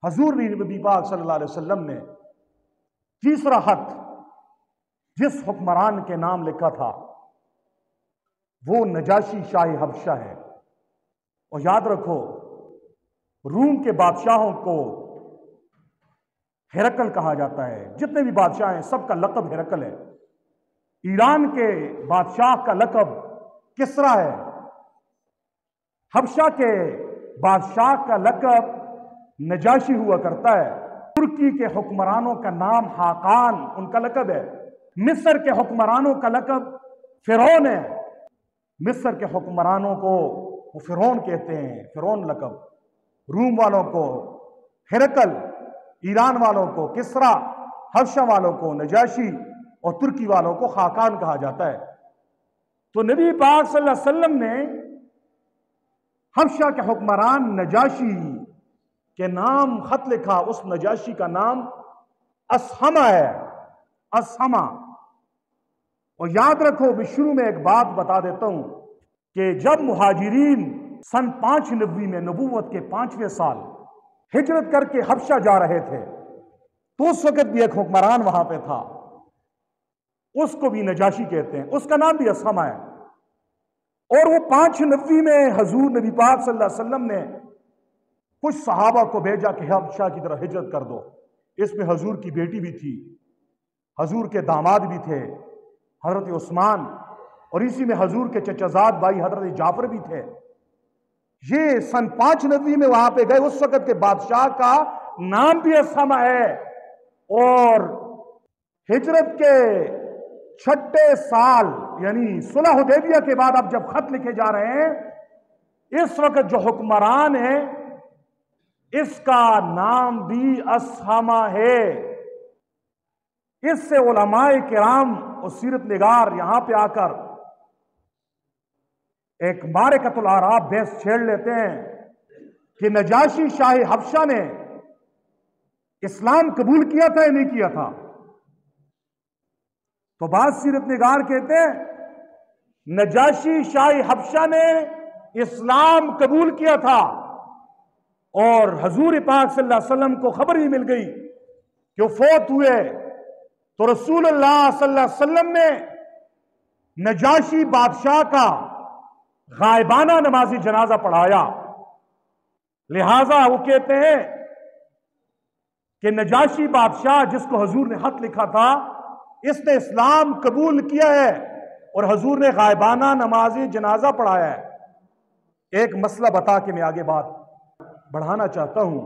حضور نبی پاک صلی اللہ علیہ وسلم نے تیسرا خط جس حکمران کے نام لکھا تھا وہ نجاشی شاہ حبشہ ہے۔ اور یاد رکھو، روم کے بادشاہوں کو ہرقل کہا جاتا ہے، جتنے بھی بادشاہ ہیں سب کا لقب ہرقل ہے۔ ایران کے بادشاہ کا لقب کسرا ہے، حبشہ کے بادشاہ کا لقب نجاشی ہوا کرتا ہے۔ ترکی کے حکمرانوں کا نام حاقان ان کا لقب ہے۔ مصر کے حکمرانوں کا لقب فرعون ہے۔ مصر کے حکمرانوں کو وہ فرعون کہتے ہیں، فرعون لقب۔ روم والوں کو ہرقل، ایران والوں کو کسرا، حبشہ والوں کو نجاشی اور ترکی والوں کو خاقان کہا جاتا ہے۔ تو نبی پاک صلی اللہ علیہ وسلم نے حبشہ کے حکمران نجاشی کے نام خط لکھا۔ اس نجاشی کا نام اسہمہ ہے، اسہمہ۔ اور یاد رکھو، میں شروع میں ایک بات بتا دیتا ہوں کہ جب مہاجرین سن 590 میں نبوت کے 5ویں سال ہجرت کر کے حبشہ جا رہے تھے تو اس وقت بھی ایک حکمران وہاں پہ تھا، اس کو بھی نجاشی کہتے ہیں، اس کا نام بھی اسہمہ ہے۔ اور وہ 590 میں حضور نبی پاک صلی اللہ علیہ وسلم نے کچھ صحابہ کو بھیجا کہ حبشہ کی طرف ہجرت کر دو۔ اس میں حضور کی بیٹی بھی تھی، حضور کے داماد بھی تھے حضرت عثمان، اور اسی میں حضور کے چچا زاد بھائی حضرت جعفر بھی تھے۔ یہ سن 590 میں وہاں پہ گئے۔ اس وقت کے بادشاہ کا نام بھی اسہمہ ہے۔ اور ہجرت کے 6 سال یعنی صلح حدیبیہ کے بعد اب جب خط لکھے جا رہے ہیں، اس وقت جو حکمران ہے اس کا نام بھی اسہمہ ہے۔ اس سے علماء کرام اور سیرت نگار یہاں پہ آ کر ایک معرکۃ الاعراب بحث چھیڑ لیتے ہیں کہ نجاشی شاہ حبشہ نے اسلام قبول کیا تھا یا نہیں کیا تھا۔ تو بعض سیرت نگار کہتے ہیں نجاشی شاہ حبشہ نے اسلام قبول کیا تھا، اور حضور پاک صلی اللہ علیہ وسلم کو خبر بھی مل گئی کہ وہ فوت ہوئے، تو رسول اللہ صلی اللہ علیہ وسلم نے نجاشی بادشاہ کا غائبانہ نماز جنازہ پڑھایا۔ لہذا وہ کہتے ہیں کہ نجاشی بادشاہ جس کو حضور نے خط لکھا تھا اس نے اسلام قبول کیا ہے اور حضور نے غائبانہ نماز جنازہ پڑھایا ہے۔ ایک مسئلہ بتا کے میں آگے بات بڑھانا چاہتا ہوں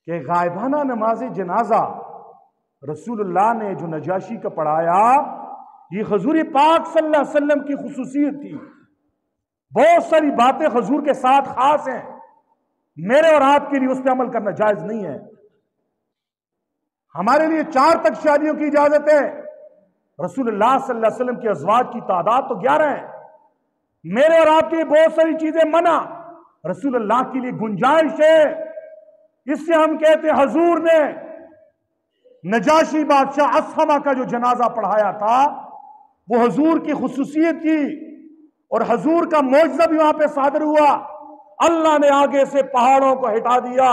کہ غائبانہ نماز جنازہ رسول اللہ نے جو نجاشی کا پڑھایا، یہ حضور پاک صلی اللہ علیہ وسلم کی خصوصیت تھی۔ بہت ساری باتیں حضور کے ساتھ خاص ہیں، میرے اور آپ کے لیے اس پہ عمل کرنا جائز نہیں ہے۔ ہمارے لیے 4 تک شادیوں کی اجازت ہے، رسول اللہ صلی اللہ علیہ وسلم کی ازواج کی تعداد تو 11 ہے۔ میرے اور آپ کے لیے بہت ساری چیزیں منع، رسول اللہ کے لیے گنجائش ہے۔ اس سے ہم کہتے ہیں حضور نے نجاشی بادشاہ اسہمہ کا جو جنازہ پڑھایا تھا وہ حضور کی خصوصیت تھی، اور حضور کا معجزہ بھی وہاں پہ صادر ہوا۔ اللہ نے آگے سے پہاڑوں کو ہٹا دیا،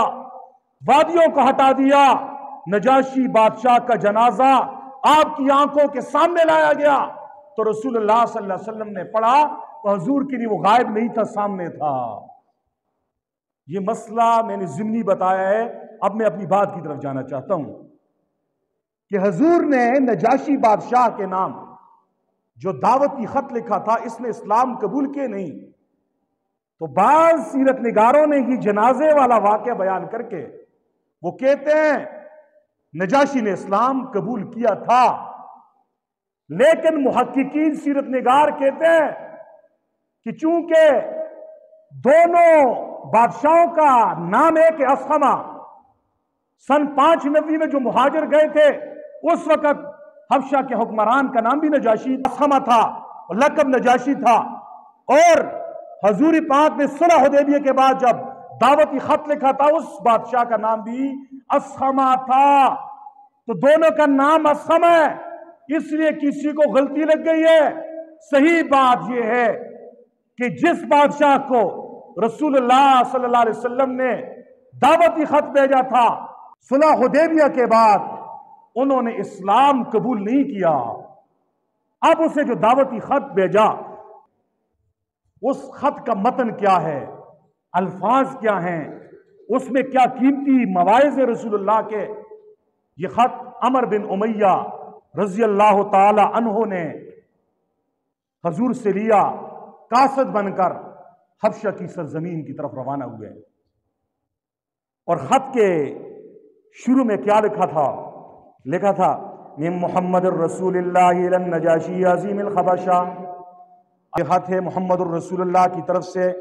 وادیوں کو ہٹا دیا، نجاشی بادشاہ کا جنازہ آپ کی آنکھوں کے سامنے لایا گیا، تو رسول اللہ صلی اللہ علیہ وسلم نے پڑھا تو حضور کے لیے وہ غائب نہیں تھا، سامنے تھا۔ یہ مسئلہ میں نے ضمنی بتایا ہے۔ اب میں اپنی بات کی طرف جانا چاہتا ہوں کہ حضور نے نجاشی بادشاہ کے نام جو دعوتی خط لکھا تھا اس نے اسلام قبول کیے نہیں۔ تو بعض سیرت نگاروں نے یہ جنازے والا واقعہ بیان کر کے وہ کہتے ہیں نجاشی نے اسلام قبول کیا تھا، لیکن محققین سیرت نگار کہتے ہیں کہ چونکہ دونوں بادشاہوں کا نام ہے کہ اسہمہ، سن 590 میں جو مہاجر گئے تھے اس وقت حبشہ کے حکمران کا نام بھی نجاشی اسہمہ تھا اور لقب نجاشی تھا، اور حضور پاک نے صلح حدیبیہ کے بعد جب دعوتی خط لکھا تھا اس بادشاہ کا نام بھی اسہمہ تھا۔ تو دونوں کا نام اسہمہ ہے، اس لیے کسی کو غلطی لگ گئی ہے۔ صحیح بات یہ ہے کہ جس بادشاہ کو رسول اللہ صلی اللہ علیہ وسلم نے دعوتی خط بھیجا تھا، صلح حدیبیہ کے بعد انہوں نے اسلام قبول نہیں کیا۔ اب اسے جو دعوتی خط بھیجا، اس خط کا متن کیا ہے، الفاظ کیا ہیں، اس میں کیا قیمتی مواعظ رسول اللہ کے۔ یہ خط عمر بن امیہ رضی اللہ تعالی عنہ نے حضور سے لیا، قاصد بن کر حبشہ کی سرزمین کی طرف روانہ ہوئے۔ اور خط کے شروع میں کیا لکھا تھا؟ لکھا تھا من محمد الرسول اللہ الی النجاشی عظیم الحبشہ۔ یہ خط ہے محمد الرسول اللہ کی طرف سے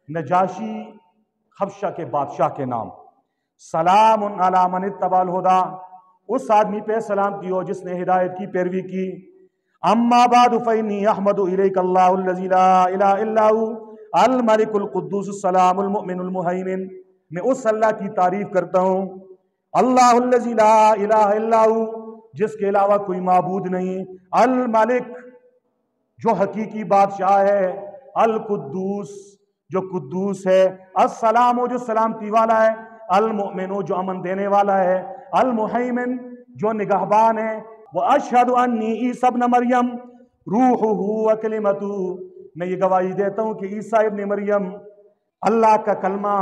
نجاشی حبشہ کے بادشاہ کے نام۔ سلام علی من اتبع الہدی، اس آدمی پہ سلام کی ہو جس نے ہدایت کی پیروی کی۔ اما بعد فإنی احمد الیک اللہ الذی لا الہ الا هو الملک القدوس السلام المؤمن المہیمن، میں اس اللہ کی تعریف کرتا ہوں، اللہ الذی لا الہ الا هو، جس کے علاوہ کوئی معبود نہیں، الملک جو حقیقی بادشاہ ہے، القدوس جو قدوس ہے، السلام جو سلامتی والا ہے، المؤمن جو امن دینے والا ہے، المہیمن جو نگہبان ہے، واشہد انی عیسی ابن مریم روحہ وکلمتہ، میں یہ گواہی دیتا ہوں کہ عیسیٰ ابن مریم اللہ کا کلمہ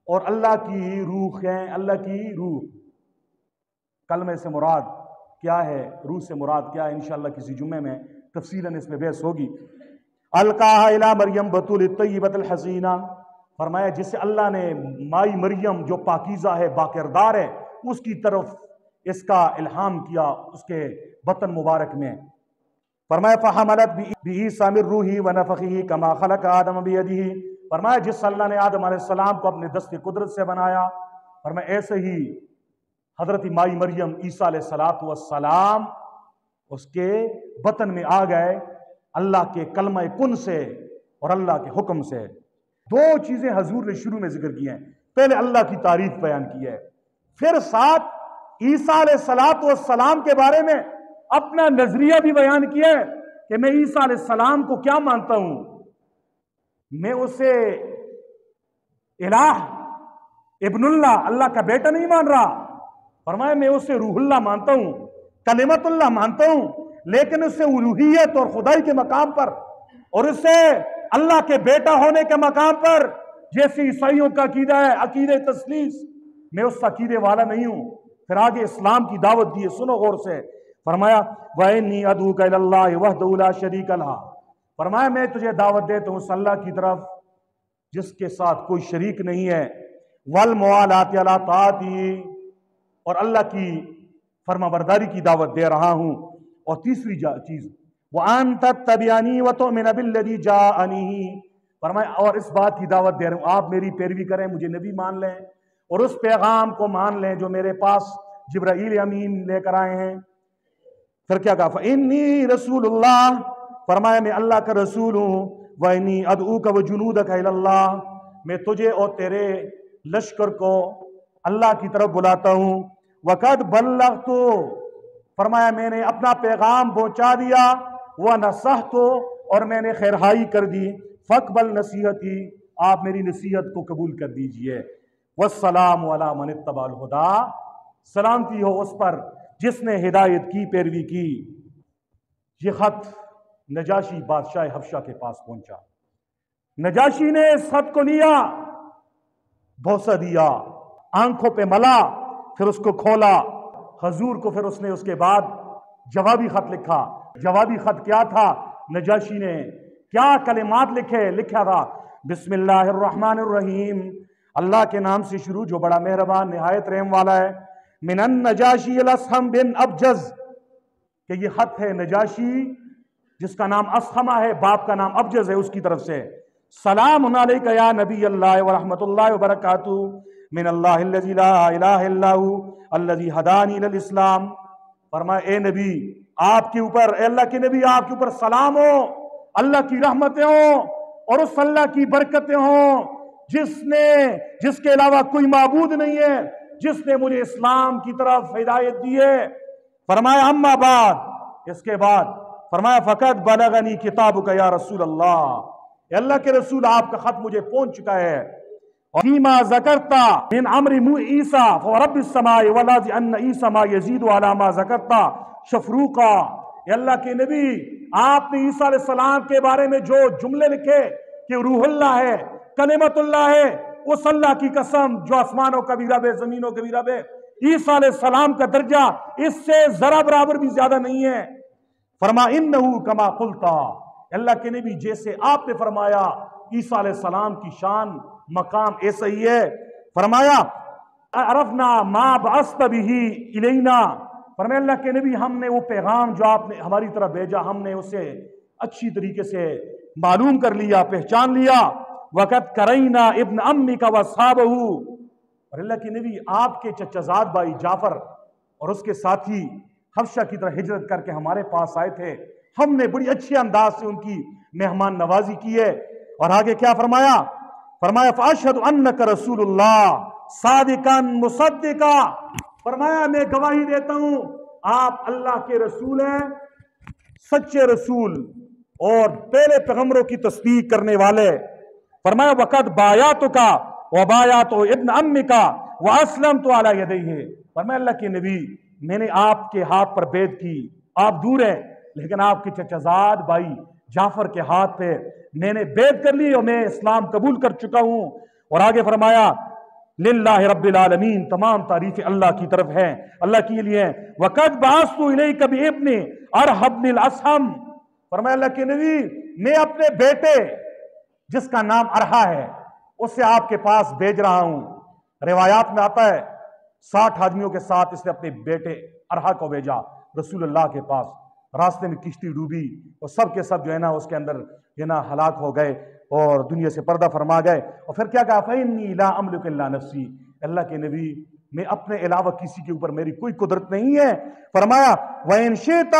اور اللہ کی روح ہے۔ اللہ کی روح، کلمے سے مراد کیا ہے، روح سے مراد کیا ہے، انشاءاللہ کسی جمعے میں تفصیلاً اس میں بحث ہوگی۔ القاها الی مریم بطول الطیبۃ الحسینہ، فرمایا جسے اللہ نے مائی مریم جو پاکیزہ ہے، باکردار ہے، اس کی طرف اس کا الہام کیا اس کے بطن مبارک میں۔ فرمایا فحملت بعیسیٰ من روحہ ونفخہ کما خلق آدم بیدہ، فرمایا جس اللہ نے آدم علیہ السلام کو اپنے دست قدرت سے بنایا، فرمایا ایسے ہی حضرت مائی مریم عیسیٰ علیہ السلام اس کے بطن میں آ گئے اللہ کے کلمہ کن سے اور اللہ کے حکم سے۔ دو چیزیں حضور نے شروع میں ذکر کی ہیں، پہلے اللہ کی تعریف بیان کی ہے، پھر ساتھ عیسیٰ علیہ السلام کے بارے میں اپنا نظریہ بھی بیان کیا ہے کہ میں عیسیٰ علیہ السلام کو کیا مانتا ہوں، میں اسے الہ ابن اللہ، اللہ کا بیٹا نہیں مان رہا، فرمایا میں اسے روح اللہ مانتا ہوں، کلمت اللہ مانتا ہوں، لیکن اسے الوہیت اور خدائی کے مقام پر اور اسے اللہ کے بیٹا ہونے کے مقام پر جیسے عیسائیوں کا عقیدہ ہے، عقیدہ تثلیث، میں اس عقیدے والا نہیں ہوں۔ پھر آگے اسلام کی دعوت دی ہے، سنو غور سے، فرمایا وَإِنِّي أَدْعُوكَ إِلَى اللَّهِ وَحْدَهُ لَا شَرِيكَ لَهُ، فرمایا میں تجھے دعوت دیتا ہوں اس اللہ کی طرف جس کے ساتھ کوئی شریک نہیں ہے، وَالْمُوَالَاةِ عَلَىٰ طَاعَتِهِ، اور اللہ کی فرما برداری کی دعوت دے رہا ہوں۔ اور تیسری چیز وَأَن تَتَّبِعَنِي وَتُؤْمِنَ بِالَّذِي جَاءَنِي، فرمایا اور اس بات کی دعوت دے رہا ہوں آپ میری پیروی کریں، مجھے نبی مان لیں اور اس پیغام کو مان لیں جو میرے پاس جبرائیل امین لے کر آئے ہیں۔ پھر کیا کہا فَإِنِّي رَسُولُ اللَّهِ، فرمایا میں اللہ کا رسول ہوں، وَإِنِّي أَدْعُوكَ وَجُنُودَكَ إِلَى اللَّهِ، میں تجھے اور تیرے لشکر کو اللہ کی طرف بلاتا ہوں، وَقَدْ بَلَّغْتُ، فرمایا میں نے اپنا پیغام پہنچا دیا، وَنَصَحْتُ، اور میں نے خیرخواہی کر دی، فَاقْبَلْ نصیحتی، آپ میری نصیحت کو قبول کر دیجئے، وَالسَّلَامُ عَلَىٰ مَنِ اتَّبَعَ الْهُدَىٰ، سلامتی ہو اس پر جس نے ہدایت کی پیروی کی۔ یہ خط نجاشی بادشاہ حبشہ کے پاس پہنچا، نجاشی نے اس خط کو لیا، بوسہ دیا، آنکھوں پہ ملا، پھر اس کو کھولا، حضور کو پھر اس نے اس کے بعد جوابی خط لکھا۔ جوابی خط کیا تھا؟ نجاشی نے کیا کلمات لکھا تھا؟ بسم اللہ الرحمن الرحیم، اللہ کے نام سے شروع جو بڑا مہربان نہایت رحم والا ہے، من النجاشی الاسحم بن ابجز، کہ یہ خط ہے نجاشی جس کا نام اسحمہ ہے، باپ کا نام ابجز ہے، اس کی طرف سے، سلام علیک یا نبی اللہ ورحمۃ اللہ وبرکاتہ، من اللہ الذی لا الہ الا هو الذی ہدانی الی الاسلام، فرمایا اے نبی آپ کے اوپر، اے اللہ کے نبی آپ کے اوپر سلام ہو، اللہ کی رحمتیں ہوں اور اس اللہ کی برکتیں ہوں جس کے علاوہ کوئی معبود نہیں ہے، جس نے مجھے اسلام کی طرف ہدایت دی ہے۔ فرمایا اما بعد، اس کے بعد فرمایا فقط بلغنی کتابک یا رسول اللہ، اے اللہ کے رسول آپ کا خط مجھے پہنچ چکا ہے، فیما ذکرتا من امر عیسیٰ فورب السماء والارض ان عیسیٰ ما یزید علی ما ذکرتا شفروقا۔ اے اللہ کے نبی، آپ نے عیسیٰ علیہ السلام کے بارے میں جو جملے لکھے کہ روح اللہ ہے، کلمت اللہ ہے، اس اللہ کی قسم جو آسمانوں کا بھی رب ہے، زمینوں کا بھی رب ہے، عیسیٰ علیہ السلام کا درجہ اس سے ذرا برابر بھی زیادہ نہیں ہے۔ فرما انہو کما قلتا، اللہ کے نبی جیسے آپ نے فرمایا عیسیٰ علیہ السلام کی شان مقام ایسا ہی ہے۔ فرمایا عرفنا ما بعثت به الینا، فرمایا اللہ کے نبی ہم نے وہ پیغام جو آپ نے ہماری طرف بھیجا ہم نے اسے اچھی طریقے سے معلوم کر لیا، پہچان لیا۔ وقت کرینا ابن امی کا وصحابہ، اور اللہ کے نبی آپ کے چچا زاد بھائی جعفر اور اس کے ساتھی حبشہ کی طرح ہجرت کر کے ہمارے پاس آئے تھے، ہم نے بڑی اچھی انداز سے ان کی مہمان نوازی کی ہے۔ اور آگے کیا فرمایا؟ فرمایا فاشہد انک رسول اللہ صادقا مصدقا، فرمایا میں گواہی دیتا ہوں آپ اللہ کے رسول ہیں، سچے رسول اور پہلے پیغمبروں کی تصدیق کرنے والے۔ فرمایا وقد بایاتک وبایات ابن امک واسلمت علی یدیہ، فرمایا اللہ کے نبی میں نے آپ کے ہاتھ پر بیعت کی، آپ دور ہیں لیکن آپ کے چچا زاد بھائی جعفر کے ہاتھ پہ میں نے بیعت کر لی اور میں اسلام قبول کر چکا ہوں۔ اور آگے فرمایا للہ رب العالمین، تمام تعریف اللہ کی طرف ہیں، اللہ کے لیے ہیں۔ وقد بعثت الیک بابن ارحب بن الاسہم، فرمایا اللہ کے نبی میں اپنے بیٹے جس کا نام ارحا ہے اسے آپ کے پاس بھیج رہا ہوں۔ روایات میں آتا ہے 60 آدمیوں کے ساتھ اس نے اپنے بیٹے ارحا کو بھیجا رسول اللہ کے پاس، راستے میں کشتی ڈوبی اور سب کے سب جو ہے نا اس کے اندر جو ہے نا ہلاک ہو گئے اور دنیا سے پردہ فرما گئے۔ اور پھر کیا کہا فَإِنِّي لَا أَمْلِكُ إِلَّا نَفْسِي، اللہ کے نبی میں اپنے علاوہ کسی کے اوپر میری کوئی قدرت نہیں ہے۔ فرمایا وَإِن شِئْتَ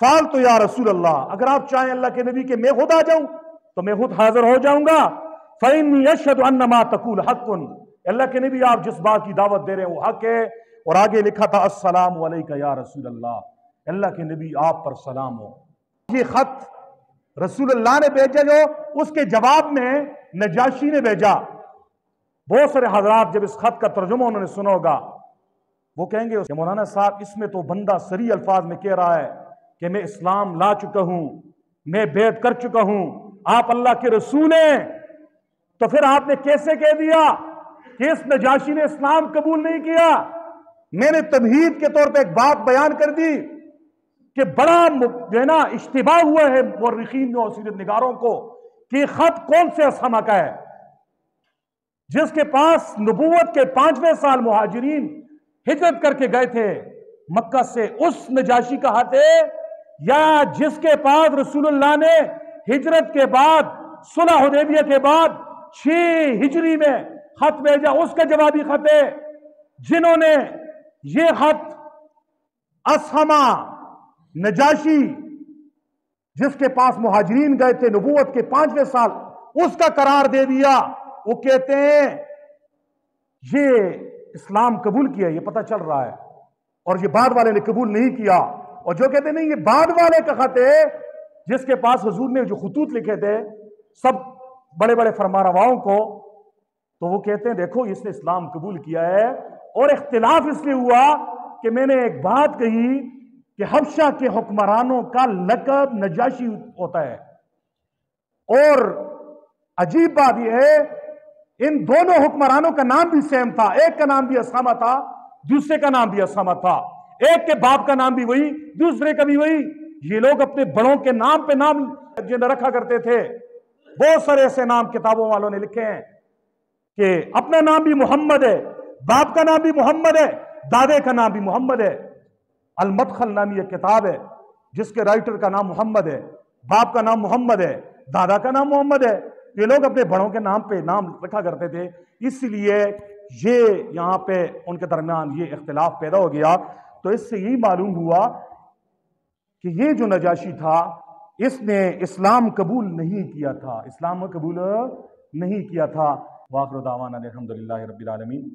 فَعَلْتُ يَا رسول اللہ، اگر آپ چاہیں اللہ کے نبی کہ میں خود آ جاؤں تو میں خود حاضر ہو جاؤں گا۔ فَإِنِّي أَشْهَدُ أَنَّ مَا تَقُولُ حَقٌّ، اللہ کے نبی آپ جس بات کی دعوت دے رہے ہیں وہ حق ہے۔ اور آگے لکھا تھا السلام علیکہ یا رسول اللہ، اللہ کے نبی آپ پر سلام ہو۔ یہ خط رسول اللہ نے بھیجا جو اس کے جواب میں نجاشی نے بھیجا۔ بہت سارے حضرات جب اس خط کا ترجمہ انہوں نے سنا ہوگا وہ کہیں گے کہ مولانا صاحب اس میں تو بندہ صریح الفاظ میں کہہ رہا ہے کہ میں اسلام لا چکا ہوں، میں بیعت کر چکا ہوں، آپ اللہ کے رسول ہیں، تو پھر آپ نے کیسے کہہ دیا کہ اس نجاشی نے اسلام قبول نہیں کیا؟ میں نے تمہید کے طور پہ ایک بات بیان کر دی کہ بڑا جو ہے نا اشتباہ ہوا ہے مورخین اور سیرت نگاروں کو کہ خط کون سے اسحمہ کا ہے، جس کے پاس نبوت کے 5ویں سال مہاجرین ہجرت کر کے گئے تھے مکہ سے، اس نجاشی کا خط ہے، یا جس کے پاس رسول اللہ نے ہجرت کے بعد صلح حدیبیہ کے بعد 6 ہجری میں خط بھیجا اس کا جوابی خط ہے؟ جنہوں نے یہ خط اسحمہ نجاشی جس کے پاس مہاجرین گئے تھے نبوت کے 5ویں سال اس کا قرار دے دیا، وہ کہتے ہیں یہ اسلام قبول کیا، یہ پتہ چل رہا ہے، اور یہ بعد والے نے قبول نہیں کیا۔ اور جو کہتے ہیں نہیں یہ بعد والے کا خط ہے، جس کے پاس حضور نے جو خطوط لکھے تھے سب بڑے بڑے فرمانرواؤں کو، تو وہ کہتے ہیں دیکھو اس نے اسلام قبول کیا ہے۔ اور اختلاف اس لیے ہوا کہ میں نے ایک بات کہی کہ حبشہ کے حکمرانوں کا لقب نجاشی ہوتا ہے، اور عجیب بات یہ ہے ان دونوں حکمرانوں کا نام بھی سیم تھا، ایک کا نام بھی اسحمہ تھا، دوسرے کا نام بھی اسحمہ تھا، ایک کے باپ کا نام بھی وہی، دوسرے کا بھی وہی۔ یہ لوگ اپنے بڑوں کے نام پہ نام رکھا کرتے تھے، بہت سارے ایسے نام کتابوں والوں نے لکھے ہیں کہ اپنا نام بھی محمد ہے، باپ کا نام بھی محمد ہے، دادے کا نام بھی محمد ہے۔ المدخل نامی ایک کتاب ہے جس کے رائٹر کا نام محمد ہے، باپ کا نام محمد ہے، دادا کا نام محمد ہے۔ یہ لوگ اپنے بڑوں کے نام پہ نام رکھا کرتے تھے، اس لیے یہ یہاں پہ ان کے درمیان یہ اختلاف پیدا ہو گیا۔ تو اس سے یہی معلوم ہوا کہ یہ جو نجاشی تھا اس نے اسلام قبول نہیں کیا تھا، اسلام قبول نہیں کیا تھا۔ وآخر دعوانا الحمدللہ رب العالمین۔